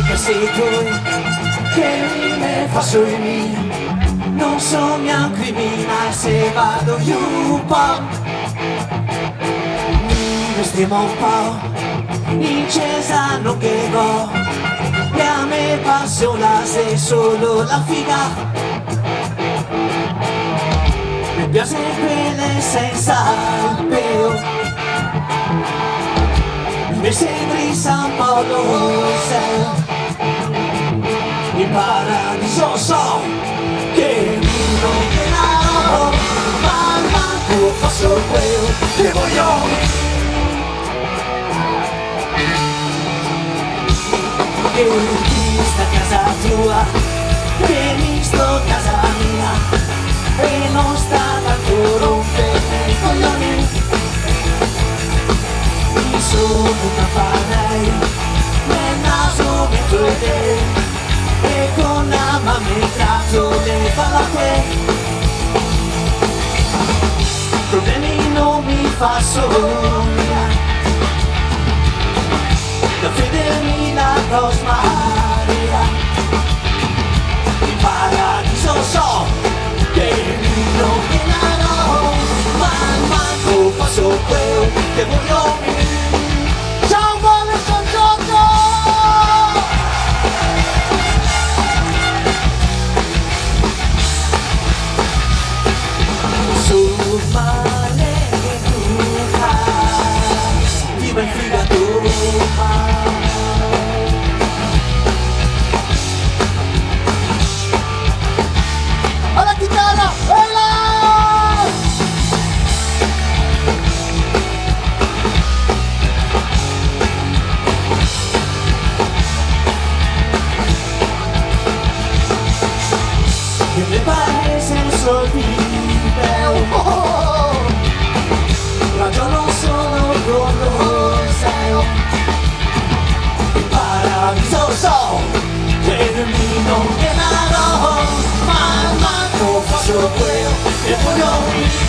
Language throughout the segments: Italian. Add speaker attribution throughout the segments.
Speaker 1: che sei tu, che mi faccio i miei, non sono neanche criminale se vado io un po'. Vestiamo un po', in chiesa non che go, e a me passiona se solo la figa. Mi piace quelle senza il pelo, invece di San Paolo sei il paradiso, so che non chiederò, ma manco faccio quello che voglio. E chi sta a casa tua, che mi sto a casa mia, e non sta tanto rompere i coglioni. Mi sono una farei nel naso mentre te, e con la mamma entrato le balacque. Problemi non mi fa sognare, da federmi la Rosmaria, il paradiso so che non chiederò, ma manco faccio quello che voglio. Ciao buone San Giorgio! Sul male che tu fai, ti va in figato mai. Alla chitarra, e là! Che mi pare senso vive, oh, ragiono solo con lo sei, il paradiso so, che mi non chiederò, ma manco faccio quello che voglio.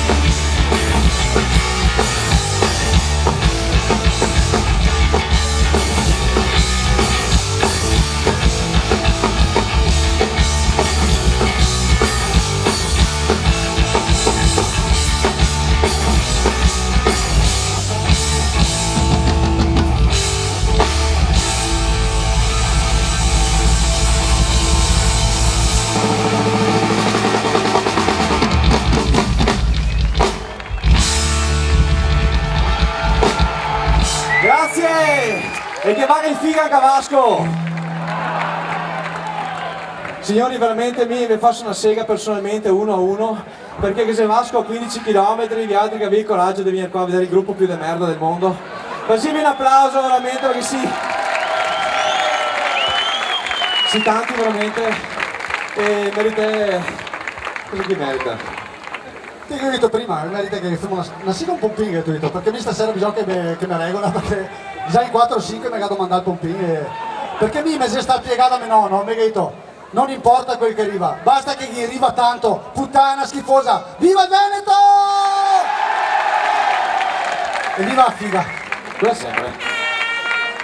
Speaker 1: Grazie! E che vada in figa anche a Vasco! Signori, veramente mi faccio una sega personalmente 1-1, perché se Vasco a 15 km, gli altri che avete il coraggio di venire qua a vedere il gruppo più de merda del mondo. Facciami un applauso veramente, perché sì, tanti veramente, e merite, cosa che merita?
Speaker 2: Ti ho detto prima, merita che facciamo una siga un pompino, ti ho detto, perché mi stasera bisogna che mi regola, perché già in 4 o 5 mi ha dato mandato il pompino, perché mi si sta piegando a me nonno, mi ha detto, non importa quel che arriva, basta che gli arriva tanto, puttana schifosa, viva il Veneto! E viva la figa!
Speaker 1: Quella sempre.